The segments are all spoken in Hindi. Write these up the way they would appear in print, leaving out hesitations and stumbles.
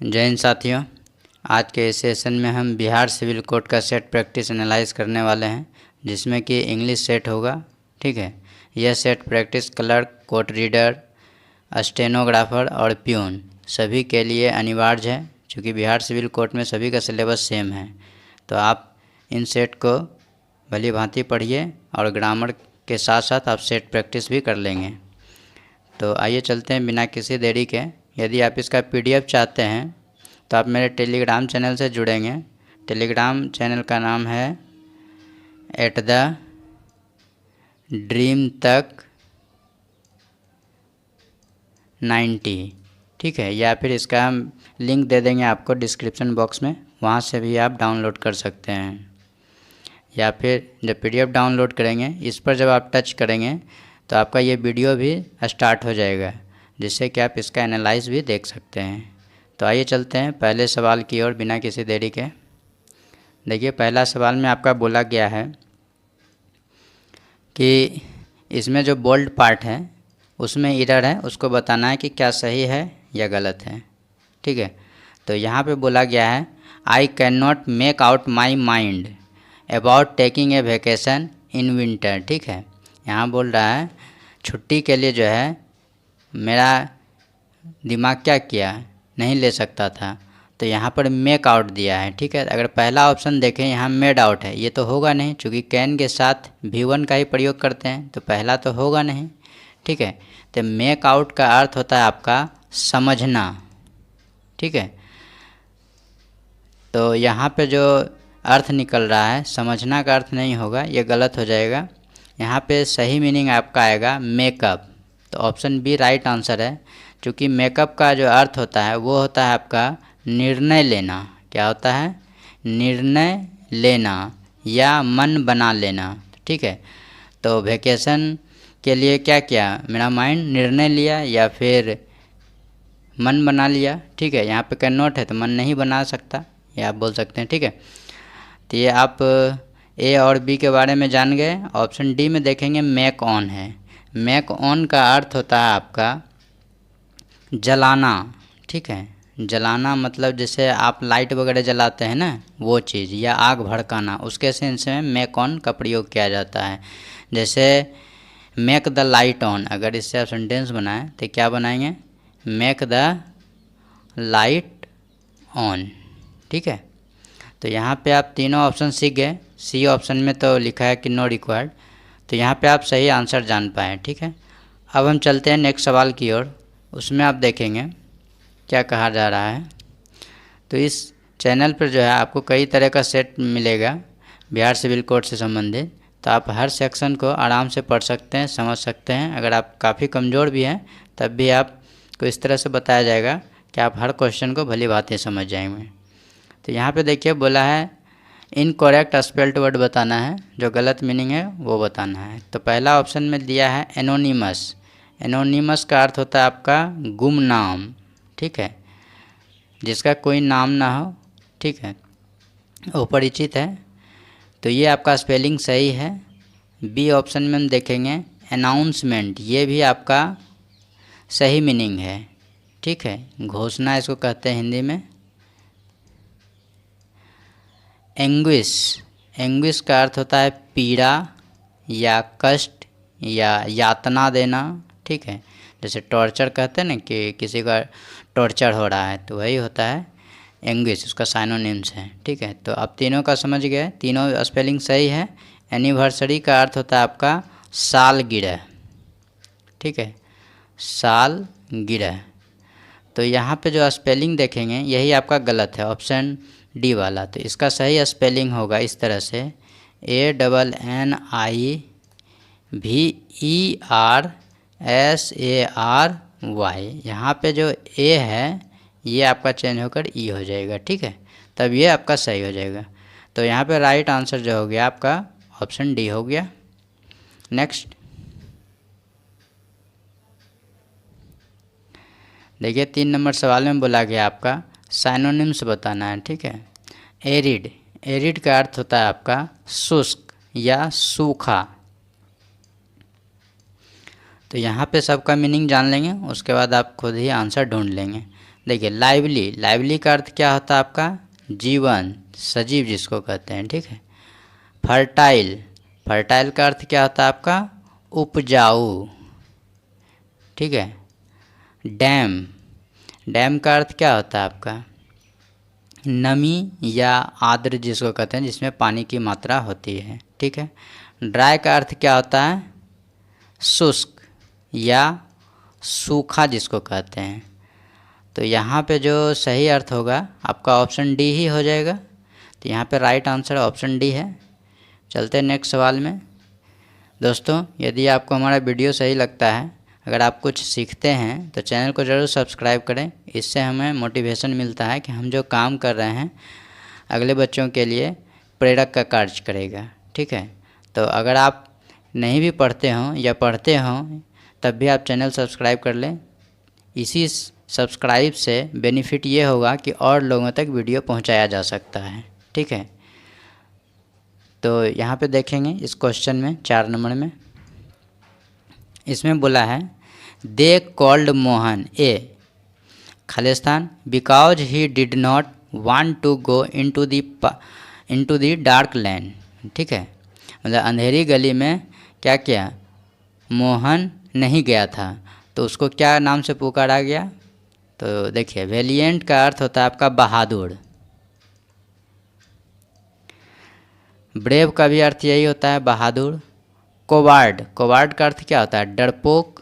जय हिंद साथियों। आज के इस सेशन में हम बिहार सिविल कोड का सेट प्रैक्टिस एनालाइज करने वाले हैं, जिसमें कि इंग्लिश सेट होगा। ठीक है, यह set practice clerk, court reader, stenographer और प्यून सभी के लिए अनिवार्य है, क्योंकि बिहार सिविल कोड में सभी का सिलेबस सेम है। तो आप इन सेट को भली भांति पढ़िए और ग्रामर के साथ साथ आप सेट प्रैक्टिस भी कर लेंगे। तो आइए चलते हैं बिना किसी देरी के। यदि आप इसका PDF चाहते हैं तो आप मेरे टेलीग्राम चैनल से जुड़ेंगे। टेलीग्राम चैनल का नाम है @DreamTak90। ठीक है, या फिर इसका हम लिंक दे देंगे आपको डिस्क्रिप्शन बॉक्स में, वहाँ से भी आप डाउनलोड कर सकते हैं। या फिर जब PDF डाउनलोड करेंगे, इस पर जब आप टच करेंगे तो आपका ये वीडियो भी स्टार्ट हो जाएगा, जिससे कि आप इसका एनालाइज भी देख सकते हैं। तो आइए चलते हैं पहले सवाल की ओर बिना किसी देरी के। देखिए, पहला सवाल में आपका बोला गया है कि इसमें जो बोल्ड पार्ट है उसमें एरर है, उसको बताना है कि क्या सही है या गलत है। ठीक है, तो यहाँ पे बोला गया है I can not make out my mind about taking a vacation in winter. ठीक है, यहाँ बोल रहा है छुट्टी के लिए जो है मेरा दिमाग क्या किया, नहीं ले सकता था। तो यहाँ पर मेक आउट दिया है। ठीक है, अगर पहला ऑप्शन देखें यहाँ मेड आउट है, ये तो होगा नहीं, क्योंकि कैन के साथ V1 का ही प्रयोग करते हैं, तो पहला तो होगा नहीं। ठीक है, तो मेक आउट का अर्थ होता है आपका समझना। ठीक है, तो यहाँ पे जो अर्थ निकल रहा है समझना का अर्थ नहीं होगा, ये गलत हो जाएगा। यहाँ पे सही मीनिंग आपका आएगा मेकअप। तो ऑप्शन बी राइट आंसर है, क्योंकि मेकअप का जो अर्थ होता है वो होता है आपका निर्णय लेना। क्या होता है? निर्णय लेना या मन बना लेना। ठीक है, तो वेकेशन के लिए क्या किया, मेरा माइंड निर्णय लिया या फिर मन बना लिया। ठीक है, यहाँ पे कैन नॉट है तो मन नहीं बना सकता, ये आप बोल सकते हैं। ठीक है, तो ये आप A और B के बारे में जान गए। ऑप्शन डी में देखेंगे मेक ऑन है। मेक ऑन का अर्थ होता है आपका जलाना। ठीक है, जलाना मतलब जैसे आप लाइट वगैरह जलाते हैं ना, वो चीज़, या आग भड़काना, उसके सेंस में मेक ऑन का प्रयोग किया जाता है। जैसे मेक द लाइट ऑन, अगर इससे आप सेंटेंस बनाएं तो क्या बनाएंगे, मेक द लाइट ऑन। ठीक है, तो यहाँ पे आप तीनों ऑप्शन सीख गए। सी ऑप्शन में तो लिखा है कि नो रिक्वायर्ड, तो यहाँ पे आप सही आंसर जान पाएँ। ठीक है, अब हम चलते हैं नेक्स्ट सवाल की ओर। उसमें आप देखेंगे क्या कहा जा रहा है। तो इस चैनल पर जो है आपको कई तरह का सेट मिलेगा बिहार सिविल कोड से संबंधित, तो आप हर सेक्शन को आराम से पढ़ सकते हैं, समझ सकते हैं। अगर आप काफ़ी कमज़ोर भी हैं तब भी आपको इस तरह से बताया जाएगा कि आप हर क्वेश्चन को भली भांति समझ जाएंगे। तो यहाँ पे देखिए बोला है इनकरेक्ट स्पेल्ड वर्ड बताना है, जो गलत मीनिंग है वो बताना है। तो पहला ऑप्शन में दिया है एनोनिमस। एनोनिमस का अर्थ होता है आपका गुमनाम। ठीक है, जिसका कोई नाम ना हो। ठीक है, अपरिचित है, तो ये आपका स्पेलिंग सही है। बी ऑप्शन में हम देखेंगे अनाउंसमेंट, ये भी आपका सही मीनिंग है। ठीक है, घोषणा इसको कहते हैं हिंदी में। एंग्विश, एंग्विश का अर्थ होता है पीड़ा या कष्ट या यातना देना। ठीक है, जैसे टॉर्चर कहते हैं ना कि किसी का टॉर्चर हो रहा है, तो वही होता है एंग्विश, उसका साइनोनिम्स है। ठीक है, तो आप तीनों का समझ गए, तीनों स्पेलिंग सही है। एनिवर्सरी का अर्थ होता है आपका सालगिरह। ठीक है, सालगिरह, तो यहाँ पे जो स्पेलिंग देखेंगे यही आपका गलत है, ऑप्शन डी वाला। तो इसका सही स्पेलिंग होगा इस तरह से ANNIVERSARY। यहाँ पे जो ए है ये आपका चेंज होकर ई हो जाएगा। ठीक है, तब ये आपका सही हो जाएगा। तो यहाँ पे राइट आंसर जो हो गया आपका ऑप्शन डी हो गया। नेक्स्ट देखिए, 3 नंबर सवाल में बोला गया आपका साइनोनिम्स बताना है। ठीक है, एरिड, एरिड का अर्थ होता है आपका शुष्क या सूखा। तो यहाँ पे सबका मीनिंग जान लेंगे, उसके बाद आप खुद ही आंसर ढूंढ लेंगे। देखिए लाइवली, लाइवली का अर्थ क्या होता है आपका? जीवन, सजीव जिसको कहते हैं, ठीक है। फर्टाइल, फर्टाइल का अर्थ क्या होता है आपका? उपजाऊ, ठीक है। डैम, डैम का अर्थ क्या होता है आपका? नमी या आर्द्र जिसको कहते हैं, जिसमें पानी की मात्रा होती है, ठीक है। ड्राई का अर्थ क्या होता है? शुष्क या सूखा जिसको कहते हैं। तो यहाँ पे जो सही अर्थ होगा आपका ऑप्शन डी ही हो जाएगा। तो यहाँ पे राइट आंसर ऑप्शन डी है। चलते हैं नेक्स्ट सवाल में। दोस्तों, यदि आपको हमारा वीडियो सही लगता है, अगर आप कुछ सीखते हैं तो चैनल को ज़रूर सब्सक्राइब करें। इससे हमें मोटिवेशन मिलता है कि हम जो काम कर रहे हैं अगले बच्चों के लिए प्रेरक का कार्य करेगा, ठीक है। तो अगर आप नहीं भी पढ़ते हों या पढ़ते हों तब भी आप चैनल सब्सक्राइब कर लें। इसी सब्सक्राइब से बेनिफिट ये होगा कि और लोगों तक वीडियो पहुंचाया जा सकता है, ठीक है। तो यहाँ पे देखेंगे इस क्वेश्चन में 4 नंबर में इसमें बोला है they called Mohan a Khalistan because he did not want to go into the dark land, ठीक है। मतलब अंधेरी गली में क्या किया? मोहन नहीं गया था, तो उसको क्या नाम से पुकारा गया? तो देखिए वेलिएंट का अर्थ होता है आपका बहादुर। ब्रेव का भी अर्थ यही होता है, बहादुर। कोवार्ड, कोवार्ड का अर्थ क्या होता है? डरपोक,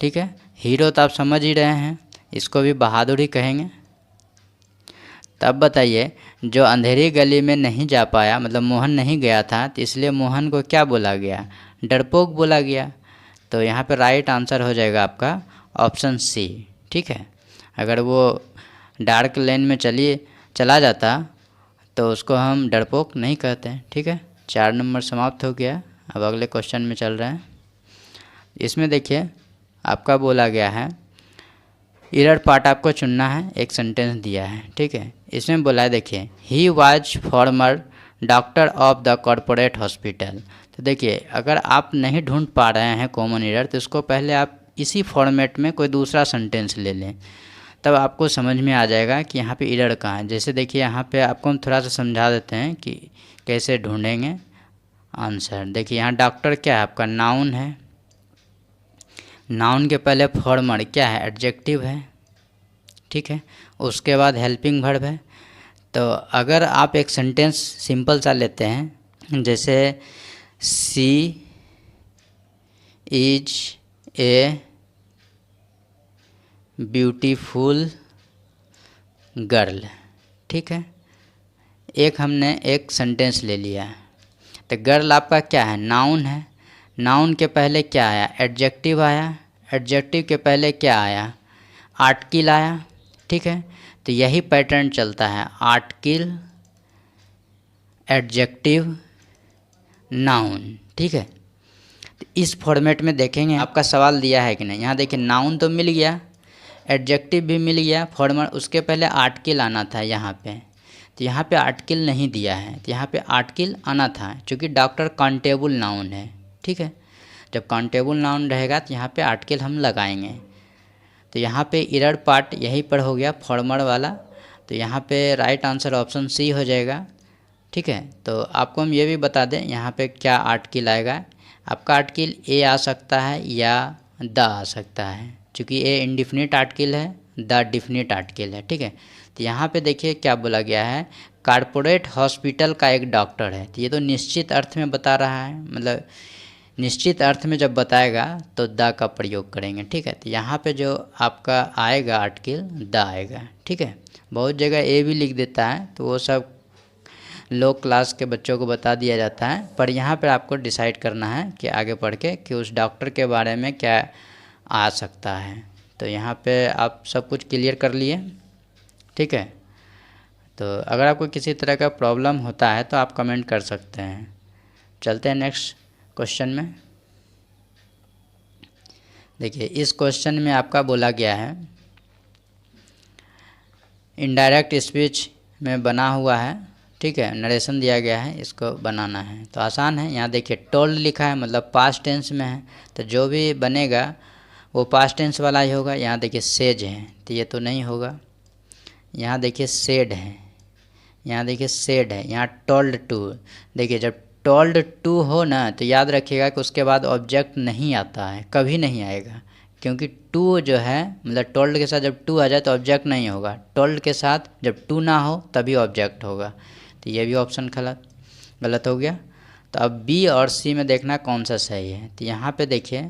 ठीक है। हीरो तो आप समझ ही रहे हैं, इसको भी बहादुर ही कहेंगे। तब बताइए जो अंधेरी गली में नहीं जा पाया, मतलब मोहन नहीं गया था, तो इसलिए मोहन को क्या बोला गया? डरपोक बोला गया। तो यहाँ पे राइट आंसर हो जाएगा आपका ऑप्शन सी, ठीक है। अगर वो डार्क लेन में चला जाता तो उसको हम डरपोक नहीं कहते हैं, ठीक है। 4 नंबर समाप्त हो गया। अब अगले क्वेश्चन में चल रहे हैं। इसमें देखिए आपका बोला गया है इरर पार्ट आपको चुनना है, एक सेंटेंस दिया है, ठीक है। इसमें बोला है देखिए he was farmer doctor of the corporate hospital. तो देखिए अगर आप नहीं ढूंढ पा रहे हैं कॉमन इरर, तो इसको पहले आप इसी फॉर्मेट में कोई दूसरा सेंटेंस ले लें, तब आपको समझ में आ जाएगा कि यहाँ पे इरर कहाँ है। जैसे देखिए यहाँ पे आपको हम थोड़ा सा समझा देते हैं कि कैसे ढूंढेंगे आंसर। देखिए यहाँ डॉक्टर क्या है? आपका नाउन है। नाउन के पहले फॉर्मर क्या है? एडजेक्टिव है, ठीक है। उसके बाद हेल्पिंग वर्ब है। तो अगर आप एक सेंटेंस सिंपल सा लेते हैं, जैसे सी इज ए ब्यूटीफुल गर्ल, ठीक है। एक हमने एक सेंटेंस ले लिया है। तो गर्ल आपका क्या है? नाउन है। नाउन के पहले क्या आया? एडजेक्टिव आया। एडजेक्टिव के पहले क्या आया? आर्टिकल आया, ठीक है। तो यही पैटर्न चलता है, आर्टिकल, एडजेक्टिव, नाउन, ठीक है। तो इस फॉर्मेट में देखेंगे आपका सवाल दिया है कि नहीं। यहाँ देखिए नाउन तो मिल गया, एडजेक्टिव भी मिल गया, फॉर्मर, उसके पहले आर्टिकल आना था यहाँ पे। तो यहाँ पे आर्टिकल नहीं दिया है, तो यहाँ पे आर्टिकल आना था, क्योंकि डॉक्टर काउंटेबल नाउन है, ठीक है। जब काउंटेबल नाउन रहेगा तो यहाँ पे आर्टिकल हम लगाएंगे। तो यहाँ पे इरर पार्ट यहीं पर हो गया, फॉर्मर वाला। तो यहाँ पे राइट आंसर ऑप्शन सी हो जाएगा, ठीक है। तो आपको हम ये भी बता दें यहाँ पे क्या आर्टिकल आएगा। आपका आर्टिकल ए आ सकता है या द आ सकता है, क्योंकि ए इंडिफिनिट आर्टिकल है, द डिफिनिट आर्टिकल है, ठीक है। तो यहाँ पे देखिए क्या बोला गया है, कॉरपोरेट हॉस्पिटल का एक डॉक्टर है। तो ये तो निश्चित अर्थ में बता रहा है, मतलब निश्चित अर्थ में जब बताएगा तो द का प्रयोग करेंगे, ठीक है। तो यहाँ पे जो आपका आएगा आर्टिकल द आएगा, ठीक है। बहुत जगह ए भी लिख देता है, तो वो सब लो क्लास के बच्चों को बता दिया जाता है, पर यहाँ पर आपको डिसाइड करना है कि आगे पढ़ के कि उस डॉक्टर के बारे में क्या आ सकता है। तो यहाँ पे आप सब कुछ क्लियर कर लिए, ठीक है। तो अगर आपको किसी तरह का प्रॉब्लम होता है तो आप कमेंट कर सकते हैं। चलते हैं नेक्स्ट क्वेश्चन में। देखिए इस क्वेश्चन में आपका बोला गया है इनडायरेक्ट स्पीच में बना हुआ है, ठीक है। नरेशन दिया गया है, इसको बनाना है। तो आसान है। यहाँ देखिए टोल्ड लिखा है, मतलब पास्ट टेंस में है, तो जो भी बनेगा वो पास्ट टेंस वाला ही होगा। यहाँ देखिए सेज है तो ये तो नहीं होगा। यहाँ देखिए सेड है, यहाँ देखिए सेड है, यहाँ टोल्ड टू। देखिए जब टोल्ड टू हो ना तो याद रखिएगा कि उसके बाद ऑब्जेक्ट नहीं आता है, कभी नहीं आएगा, क्योंकि टू जो है मतलब टोल्ड के साथ जब टू आ जाए तो ऑब्जेक्ट नहीं होगा, टोल्ड के साथ जब टू ना हो तभी ऑब्जेक्ट होगा। तो ये भी ऑप्शन गलत हो गया। तो अब बी और सी में देखना कौन सा सही है। तो यहाँ पे देखिए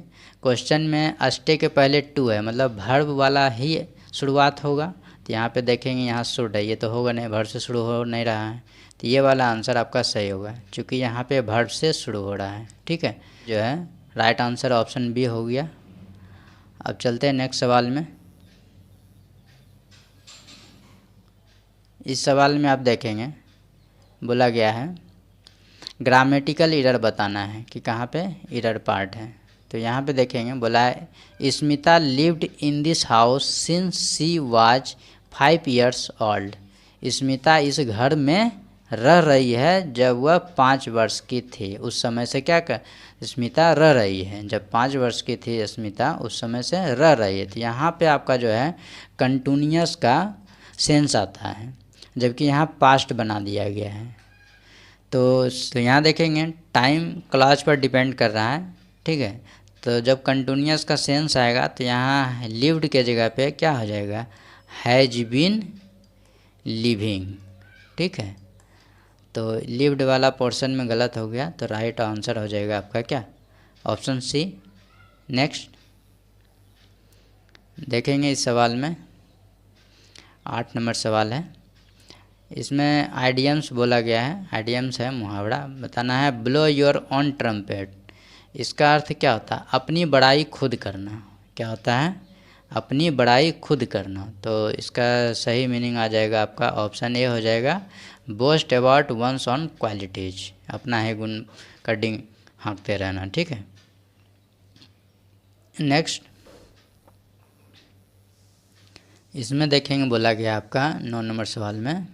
क्वेश्चन में स्टे के पहले टू है, मतलब वर्ब वाला ही शुरुआत होगा। तो यहाँ पे देखेंगे यहाँ शुड है, ये तो होगा नहीं, वर्ब से शुरू हो नहीं रहा है। तो ये वाला आंसर आपका सही होगा, क्योंकि यहाँ पे वर्ब से शुरू हो रहा है। ठीक है, जो है राइट आंसर ऑप्शन बी हो गया। अब चलते हैं नेक्स्ट सवाल में। इस सवाल में आप देखेंगे बोला गया है ग्रामेटिकल एरर बताना है कि कहाँ पे एरर पार्ट है। तो यहाँ पे देखेंगे बोला है Smita lived in this house since she was 5 years old. Smita इस घर में रह रही है जब वह 5 वर्ष की थी। उस समय से क्या कर स्मिता रह रही है, जब 5 वर्ष की थी स्मिता उस समय से रह रही है। तो यहाँ पे आपका जो है कंटिन्यूअस का सेंस आता है, जबकि यहाँ पास्ट बना दिया गया है। तो यहाँ देखेंगे टाइम क्लॉज पर डिपेंड कर रहा है। ठीक है, तो जब कंटिन्यूअस का सेंस आएगा तो यहाँ लिव्ड के जगह पे क्या हो जाएगा, हैज बीन लिविंग। ठीक है, तो लिव्ड वाला पोर्शन में गलत हो गया, तो राइट आंसर हो जाएगा आपका क्या, ऑप्शन सी। नेक्स्ट देखेंगे इस सवाल में 8 नंबर सवाल है। इसमें आइडियम्स बोला गया है, आइडियम्स है मुहावरा बताना है। ब्लो योर ऑन ट्रम्पेट, इसका अर्थ क्या होता है, अपनी बड़ाई खुद करना। क्या होता है, अपनी बड़ाई खुद करना। तो इसका सही मीनिंग आ जाएगा आपका ऑप्शन ए हो जाएगा, boast about one's own qualities, अपना ही गुण कटिंग हाँकते रहना। ठीक है, नेक्स्ट इसमें देखेंगे बोला गया आपका 9 नंबर सवाल में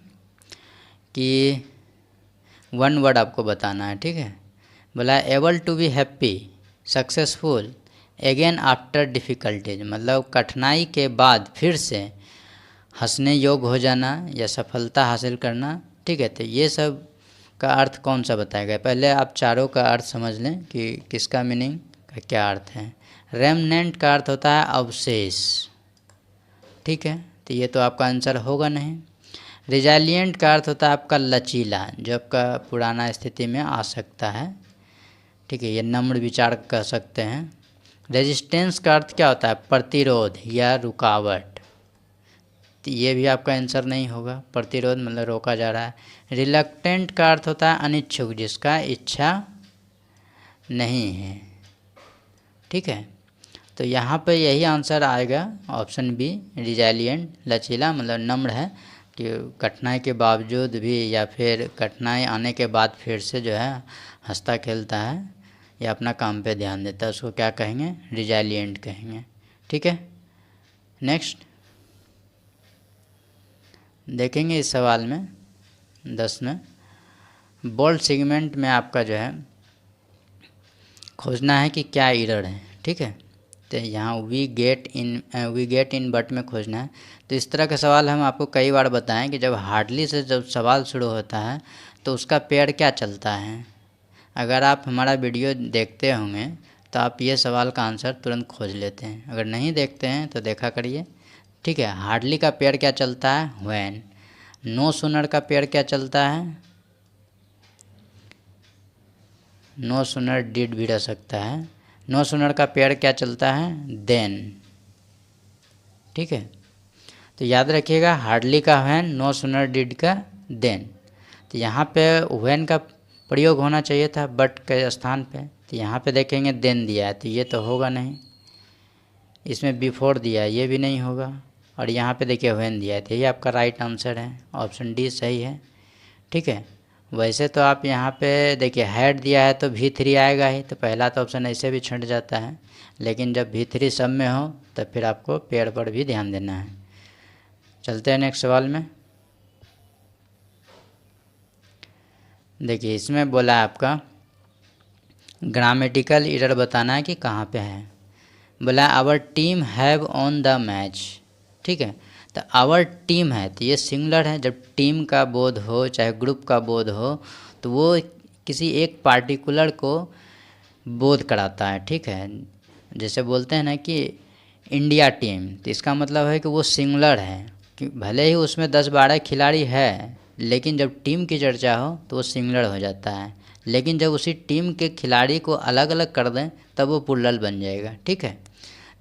कि 1 वर्ड आपको बताना है। ठीक है, बोला able to be happy successful again after difficulties, मतलब कठिनाई के बाद फिर से हंसने योग्य हो जाना या सफलता हासिल करना। ठीक है, तो ये सब का अर्थ कौन सा बताया गया, पहले आप चारों का अर्थ समझ लें कि किसका मीनिंग का क्या अर्थ है। रेमनेंट का अर्थ होता है अवशेष। ठीक है, तो ये तो आपका आंसर होगा नहीं। रिजालियंट का अर्थ होता है आपका लचीला, जो आपका पुराना स्थिति में आ सकता है। ठीक है, ये नम्र विचार कह सकते हैं। रेजिस्टेंस का अर्थ क्या होता है, प्रतिरोध या रुकावट। तो ये भी आपका आंसर नहीं होगा, प्रतिरोध मतलब रोका जा रहा है। रिलक्टेंट का अर्थ होता है अनिच्छुक, जिसका इच्छा नहीं है। ठीक है, तो यहाँ पे यही आंसर आएगा ऑप्शन बी, रिजालियंट, लचीला मतलब नम्र है कि कठिनाई के बावजूद भी या फिर कठिनाई आने के बाद फिर से जो है हंसता खेलता है या अपना काम पे ध्यान देता है, उसको क्या कहेंगे, रिजालियंट कहेंगे। ठीक है, नेक्स्ट देखेंगे इस सवाल में 10 में बोल्ड सेगमेंट में आपका जो है खोजना है कि क्या एरर है। ठीक है, तो यहाँ वी गेट इन बट में खोजना है। तो इस तरह का सवाल हम आपको कई बार बताएं कि जब हार्डली से जब सवाल शुरू होता है तो उसका पेड़ क्या चलता है। अगर आप हमारा वीडियो देखते होंगे तो आप ये सवाल का आंसर तुरंत खोज लेते हैं, अगर नहीं देखते हैं तो देखा करिए। ठीक है, हार्डली का पेड़ क्या चलता है, व्हेन। नो सूनर का पेड़ क्या चलता है, नो सूनर डिड भी रह सकता है। नो सूनर का पेड़ क्या चलता है, देन। ठीक है, तो याद रखिएगा हार्डली का व्हेन, नो सूनर डिड का देन। तो यहाँ पे व्हेन का प्रयोग होना चाहिए था बट के स्थान पे, तो यहाँ पे देखेंगे देन दिया है, तो ये तो होगा नहीं। इसमें बिफोर दिया है, ये भी नहीं होगा। और यहाँ पे देखिए व्हेन दिया है, तो ये आपका राइट आंसर है, ऑप्शन डी सही है। ठीक है, वैसे तो आप यहाँ पे देखिए हैड दिया है तो V3 आएगा ही, तो पहला तो ऑप्शन ऐसे भी छंट जाता है। लेकिन जब V3 सब में हो तो फिर आपको पेड़ पर भी ध्यान देना है। चलते हैं नेक्स्ट सवाल में। देखिए इसमें बोला है आपका ग्रामेटिकल एरर बताना है कि कहाँ पे है। बोला our team have on the match, ठीक है। तो आवर टीम है तो ये सिंगुलर है। जब टीम का बोध हो चाहे ग्रुप का बोध हो तो वो किसी एक पार्टिकुलर को बोध कराता है, ठीक है। जैसे बोलते हैं ना कि इंडिया टीम, तो इसका मतलब है कि वो सिंगुलर है, कि भले ही उसमें 10-12 खिलाड़ी है लेकिन जब टीम की चर्चा हो तो वो सिंगुलर हो जाता है। लेकिन जब उसी टीम के खिलाड़ी को अलग अलग कर दें तब वो प्लुरल बन जाएगा, ठीक है।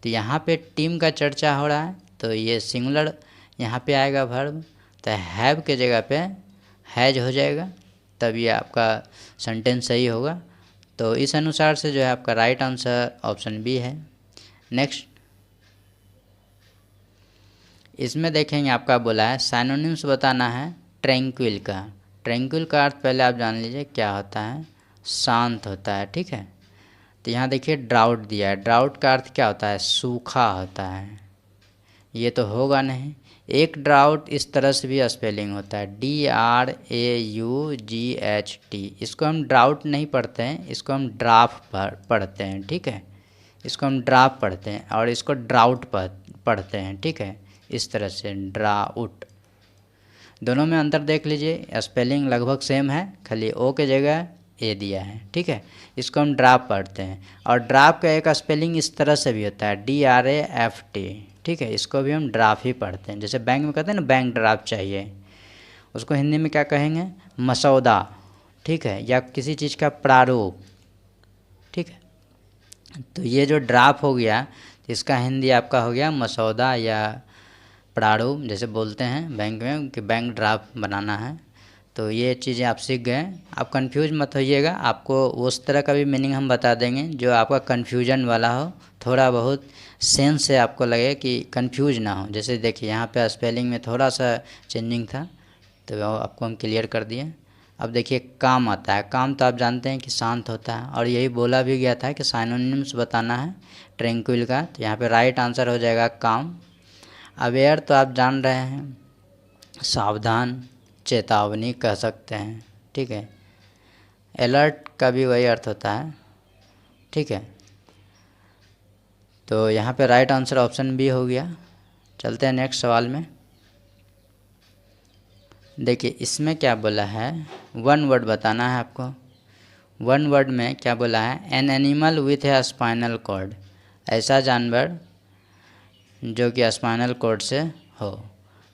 तो यहाँ पे टीम का चर्चा हो रहा है तो ये सिंगुलर यहाँ पे आएगा वर्ब, तो हैव के जगह पे हैज हो जाएगा, तब ये आपका सेंटेंस सही होगा। तो इस अनुसार से जो है आपका राइट आंसर ऑप्शन बी है। नेक्स्ट, इसमें देखेंगे आपका बोला है साइनोनिम्स बताना है ट्रैंक्विल का। ट्रैंक्विल का अर्थ पहले आप जान लीजिए क्या होता है, शांत होता है, ठीक है। तो यहाँ देखिए ड्राउट दिया है, ड्राउट का अर्थ क्या होता है, सूखा होता है। ये तो होगा नहीं। एक ड्राउट इस तरह से भी स्पेलिंग होता है DRAUGHT। इसको हम ड्राउट नहीं पढ़ते हैं, इसको हम ड्राफ्ट पढ़ते हैं, ठीक है। इसको हम ड्राफ्ट पढ़ते हैं और इसको ड्राउट पढ़ते हैं, ठीक है। इस तरह से ड्राउट, दोनों में अंतर देख लीजिए, स्पेलिंग लगभग सेम है, खाली ओ के जगह ए दिया है, ठीक है। इसको हम ड्राफ्ट पढ़ते हैं और ड्राफ्ट का एक स्पेलिंग इस तरह से भी होता है DRAFT, ठीक है। इसको भी हम ड्राफ्ट ही पढ़ते हैं। जैसे बैंक में कहते हैं ना बैंक ड्राफ्ट चाहिए, उसको हिंदी में क्या कहेंगे, मसौदा, ठीक है, या किसी चीज़ का प्रारूप, ठीक है। तो ये जो ड्राफ्ट हो गया इसका हिंदी आपका हो गया मसौदा या प्रारूप, जैसे बोलते हैं बैंक में कि बैंक ड्राफ्ट बनाना है। तो ये चीज़ें आप सीख गए, आप कंफ्यूज मत होइएगा, आपको उस तरह का भी मीनिंग हम बता देंगे जो आपका कन्फ्यूजन वाला हो, थोड़ा बहुत सेंस से आपको लगे कि कंफ्यूज ना हो। जैसे देखिए यहाँ पे स्पेलिंग में थोड़ा सा चेंजिंग था तो आपको हम क्लियर कर दिए। अब देखिए काम आता है, काम तो आप जानते हैं कि शांत होता है और यही बोला भी गया था कि साइनोनिम्स बताना है ट्रैंक्विल का, तो यहाँ पे राइट आंसर हो जाएगा काम। अवेयर तो आप जान रहे हैं, सावधान, चेतावनी कह सकते हैं, ठीक है। अलर्ट का भी वही अर्थ होता है, ठीक है। तो यहाँ पे राइट आंसर ऑप्शन बी हो गया। चलते हैं नेक्स्ट सवाल में। देखिए इसमें क्या बोला है, वन वर्ड बताना है आपको। वन वर्ड में क्या बोला है, an animal with a spinal cord, ऐसा जानवर जो कि स्पाइनल कॉर्ड से हो,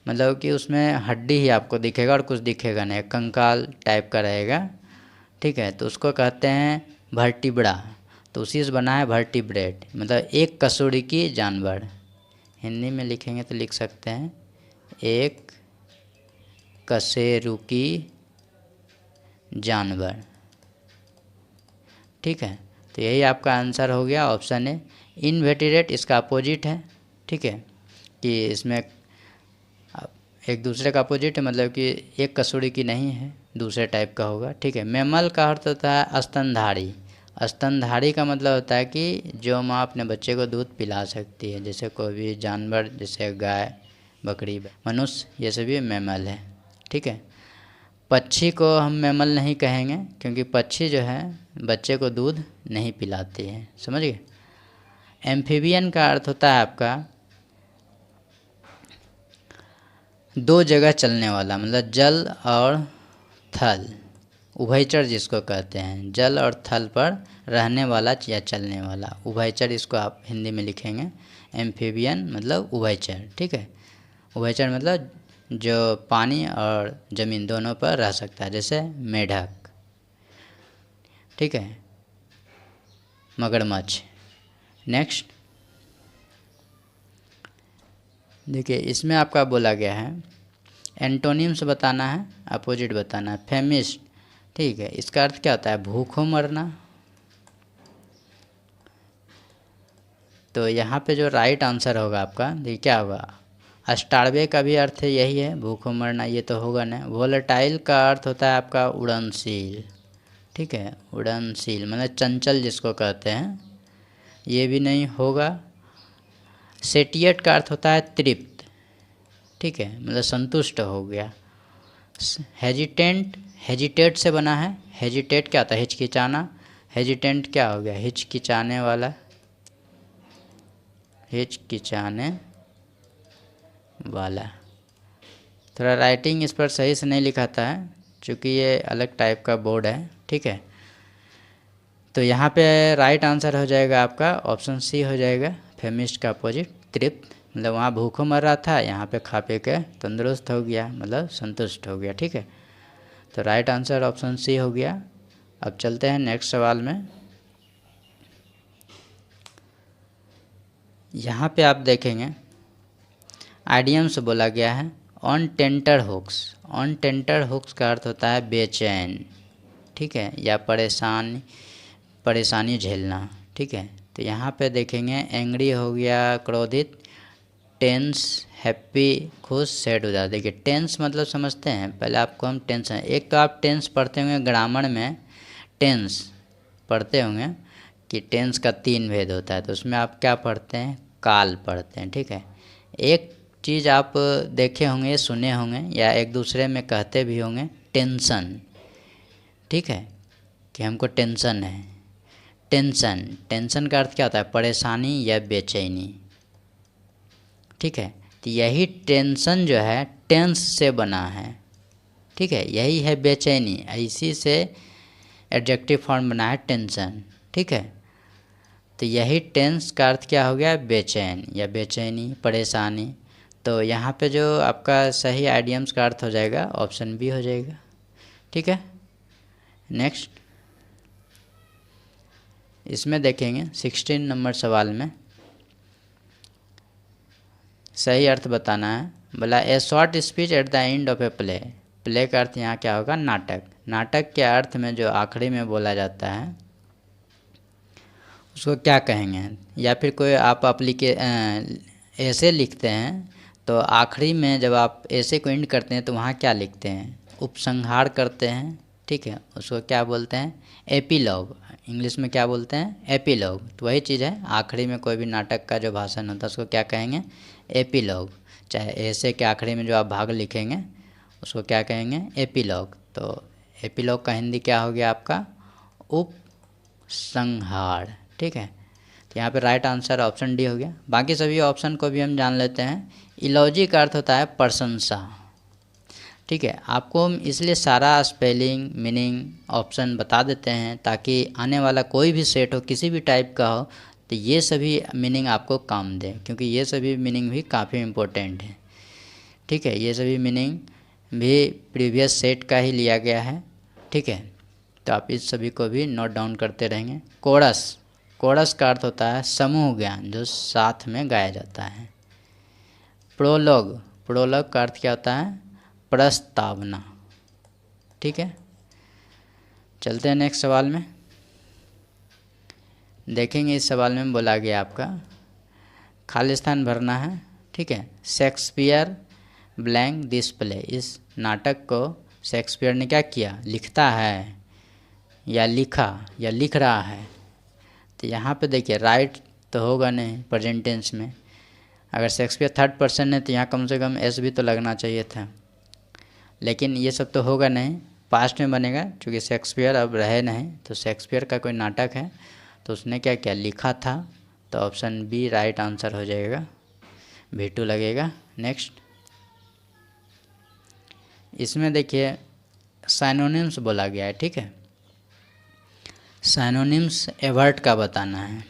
मतलब कि उसमें हड्डी ही आपको दिखेगा और कुछ दिखेगा नहीं, कंकाल टाइप का रहेगा, ठीक है। तो उसको कहते हैं वर्टिब्रा, तो उसी से बना है वर्टिब्रेट, मतलब एक कशेरुकी जानवर। हिंदी में लिखेंगे तो लिख सकते हैं एक कशेरुकी जानवर, ठीक है। तो यही आपका आंसर हो गया ऑप्शन ए। इनवर्टिब्रेट इसका अपोजिट है, ठीक है, कि इसमें एक दूसरे का अपोजिट है, मतलब कि एक कशेरुकी नहीं है, दूसरे टाइप का होगा, ठीक है। मैमल का अर्थ होता है स्तनधारी। स्तनधारी का मतलब होता है कि जो माँ अपने बच्चे को दूध पिला सकती है, जैसे कोई भी जानवर, जैसे गाय, बकरी, मनुष्य, ये सभी मैमल है, ठीक है। पक्षी को हम मैमल नहीं कहेंगे क्योंकि पक्षी जो है बच्चे को दूध नहीं पिलाती है, समझ गए। एम्फीबियन का अर्थ होता है आपका दो जगह चलने वाला, मतलब जल और थल, उभयचर जिसको कहते हैं, जल और थल पर रहने वाला या चलने वाला, उभयचर इसको आप हिंदी में लिखेंगे। एम्फीबियन मतलब उभयचर, ठीक है। उभयचर मतलब जो पानी और ज़मीन दोनों पर रह सकता है, जैसे मेढक, ठीक है, मगरमच्छ। नेक्स्ट देखिए इसमें आपका बोला गया है एंटोनिम्स बताना है, अपोजिट बताना है। फेमिस्ट, ठीक है, इसका अर्थ क्या होता है, भूखों मरना। तो यहाँ पे जो राइट आंसर होगा आपका, देखिए क्या होगा, स्टार्वे का भी अर्थ यही है, भूखों मरना, ये तो होगा नहीं। वोलेटाइल का अर्थ होता है आपका उड़नशील, ठीक है, उड़नशील मतलब चंचल जिसको कहते हैं, ये भी नहीं होगा। सेटिएट का अर्थ होता है तृप्त, ठीक है, मतलब संतुष्ट हो गया। हेजिटेंट, हेजिटेट से बना है, हेजिटेट क्या होता है, हिचकिचाना, हेजिटेंट क्या हो गया, हिचकिचाने वाला, हिचकिचाने वाला। थोड़ा राइटिंग इस पर सही से नहीं लिखाता है क्योंकि ये अलग टाइप का बोर्ड है, ठीक है। तो यहाँ पे राइट आंसर हो जाएगा आपका ऑप्शन सी हो जाएगा, फेमिस्ट का अपोजिट तृप्त। मतलब वहाँ भूखों मर रहा था, यहाँ पे खा पी के तंदुरुस्त हो गया, मतलब संतुष्ट हो गया, ठीक है। तो राइट आंसर ऑप्शन सी हो गया। अब चलते हैं नेक्स्ट सवाल में। यहाँ पे आप देखेंगे आइडियम्स बोला गया है on tenterhooks. On tenterhooks का अर्थ होता है बेचैन, ठीक है, या परेशानी झेलना, ठीक है। तो यहाँ पे देखेंगे एंग्री हो गया, क्रोधित, टेंस, हैप्पी, खुश, सैड हो जाता है। देखिए टेंस मतलब समझते हैं, पहले आपको हम टेंस है, एक तो आप टेंस पढ़ते होंगे ग्रामर में, टेंस पढ़ते होंगे कि टेंस का 3 भेद होता है, तो उसमें आप क्या पढ़ते हैं, काल पढ़ते हैं, ठीक है। एक चीज़ आप देखे होंगे, सुने होंगे, या एक दूसरे में कहते भी होंगे, टेंशन, ठीक है, कि हमको टेंशन है। टेंशन का अर्थ क्या होता है, परेशानी या बेचैनी, ठीक है। तो यही टेंशन जो है टेंस से बना है, ठीक है, यही है बेचैनी, इसी से एडजेक्टिव फॉर्म बना है टेंशन, ठीक है। तो यही टेंस का अर्थ क्या हो गया, बेचैन या बेचैनी, परेशानी। तो यहाँ पे जो आपका सही आइडियम्स का अर्थ हो जाएगा ऑप्शन बी हो जाएगा, ठीक है। नेक्स्ट इसमें देखेंगे 16 नंबर सवाल में सही अर्थ बताना है। बोला ए short speech at the end of a play. Play का अर्थ यहाँ क्या होगा, नाटक। नाटक के अर्थ में जो आखिरी में बोला जाता है उसको क्या कहेंगे, या फिर कोई आप ऐसे लिखते हैं तो आखिरी में जब आप ऐसे को एंड करते हैं तो वहाँ क्या लिखते हैं, उपसंहार करते हैं, ठीक है, उसको क्या बोलते हैं, एपीलॉग। इंग्लिश में क्या बोलते हैं, एपीलॉग। तो वही चीज़ है, आखिरी में कोई भी नाटक का जो भाषण होता है उसको क्या कहेंगे, एपीलॉग। चाहे ऐसे के आखिरी में जो आप भाग लिखेंगे उसको क्या कहेंगे, एपीलॉग। तो एपीलॉग का हिंदी क्या हो गया आपका, उपसंहार, ठीक है। तो यहाँ पे राइट आंसर ऑप्शन डी हो गया। बाकी सभी ऑप्शन को भी हम जान लेते हैं। इलॉजी का अर्थ होता है प्रशंसा, ठीक है। आपको हम इसलिए सारा स्पेलिंग, मीनिंग, ऑप्शन बता देते हैं ताकि आने वाला कोई भी सेट हो, किसी भी टाइप का हो, तो ये सभी मीनिंग आपको काम दे, क्योंकि ये सभी मीनिंग भी काफ़ी इम्पोर्टेंट है, ठीक है। ये सभी मीनिंग भी प्रीवियस सेट का ही लिया गया है, ठीक है। तो आप इस सभी को भी नोट डाउन करते रहेंगे। कोरस, कोरस का अर्थ होता है समूह ज्ञान जो साथ में गाया जाता है। प्रोलॉग, प्रोलॉग का अर्थ क्या होता है, प्रस्तावना, ठीक है। चलते हैं नेक्स्ट सवाल में। देखेंगे इस सवाल में बोला गया आपका खाली स्थान भरना है, ठीक है। Shakespeare blank this play. इस नाटक को शेक्सपियर ने क्या किया, लिखता है या लिखा या लिख रहा है। तो यहाँ पे देखिए राइट तो होगा नहीं प्रेजेंट टेंस में, अगर शेक्सपियर थर्ड पर्सन है तो यहाँ कम से कम एस भी तो लगना चाहिए था, लेकिन ये सब तो होगा नहीं, पास्ट में बनेगा क्योंकि शेक्सपियर अब रहे नहीं। तो शेक्सपियर का कोई नाटक है तो उसने क्या किया, लिखा था। तो ऑप्शन बी राइट आंसर हो जाएगा, V2 लगेगा। नेक्स्ट इसमें देखिए साइनोनिम्स बोला गया है, ठीक है। साइनोनिम्स एवर्ट का बताना है।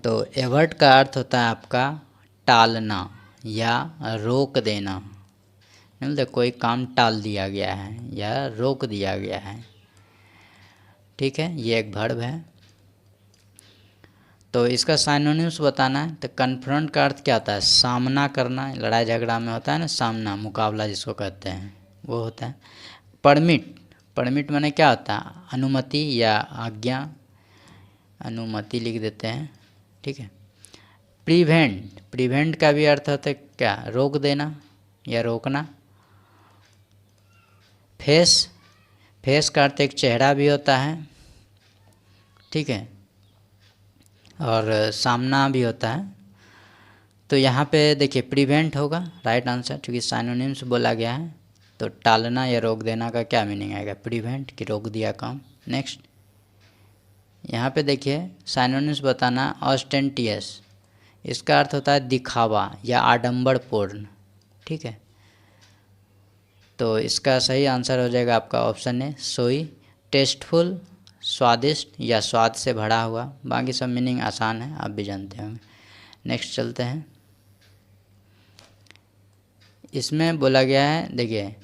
तो एवर्ट का अर्थ होता है आपका टालना या रोक देना, मतलब कोई काम टाल दिया गया है या रोक दिया गया है, ठीक है। ये एक वर्ब है। तो इसका साइनोनिम्स बताना है। तो कन्फ्रंट का अर्थ क्या होता है, सामना करना, लड़ाई झगड़ा में होता है ना सामना, मुकाबला जिसको कहते हैं वो होता है। परमिट, परमिट माने क्या होता है, अनुमति या आज्ञा, अनुमति लिख देते हैं, ठीक है। प्रिवेंट, प्रिवेंट का भी अर्थ होता है क्या, रोक देना या रोकना। फेस, फेस का अर्थ एक चेहरा भी होता है, ठीक है, और सामना भी होता है। तो यहाँ पे देखिए प्रिवेंट होगा राइट आंसर, क्योंकि साइनोनिम्स बोला गया है। तो टालना या रोक देना का क्या मीनिंग आएगा, प्रिवेंट, कि रोक दिया काम। नेक्स्ट यहाँ पे देखिए साइनोनिम्स बताना, ऑस्टेंटियस इसका अर्थ होता है दिखावा या आडंबरपूर्ण। ठीक है, तो इसका सही आंसर हो जाएगा आपका ऑप्शन है सोई। टेस्टफुल, स्वादिष्ट या स्वाद से भरा हुआ। बाकी सब मीनिंग आसान है, आप भी जानते होंगे। नेक्स्ट चलते हैं। इसमें बोला गया है, देखिए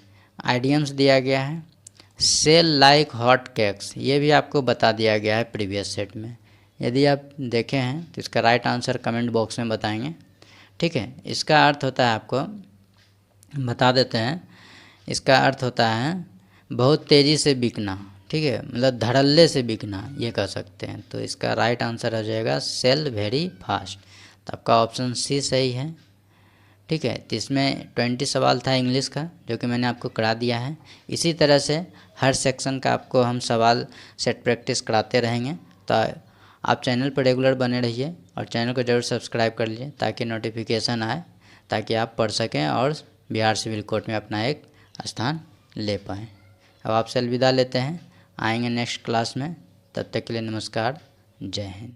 आइडियम्स दिया गया है। सेल लाइक हॉट केक्स, ये भी आपको बता दिया गया है प्रीवियस सेट में। यदि आप देखे हैं तो इसका राइट आंसर कमेंट बॉक्स में बताएंगे। ठीक है, इसका अर्थ होता है, आपको बता देते हैं। इसका अर्थ होता है बहुत तेज़ी से बिकना। ठीक है, मतलब धड़ल्ले से बिकना ये कह सकते हैं। तो इसका राइट आंसर हो जाएगा सेल वेरी फास्ट। तो आपका ऑप्शन सी सही है। ठीक है, तो इसमें 20 सवाल था इंग्लिश का, जो कि मैंने आपको करा दिया है। इसी तरह से हर सेक्शन का आपको हम सवाल सेट प्रैक्टिस कराते रहेंगे। तो आप चैनल पर रेगुलर बने रहिए और चैनल को ज़रूर सब्सक्राइब कर लीजिए ताकि नोटिफिकेशन आए, ताकि आप पढ़ सकें और बिहार सिविल कोर्ट में अपना एक स्थान ले पाएँ। अब आपसे अलविदा लेते हैं, आएंगे नेक्स्ट क्लास में। तब तक के लिए नमस्कार, जय हिंद।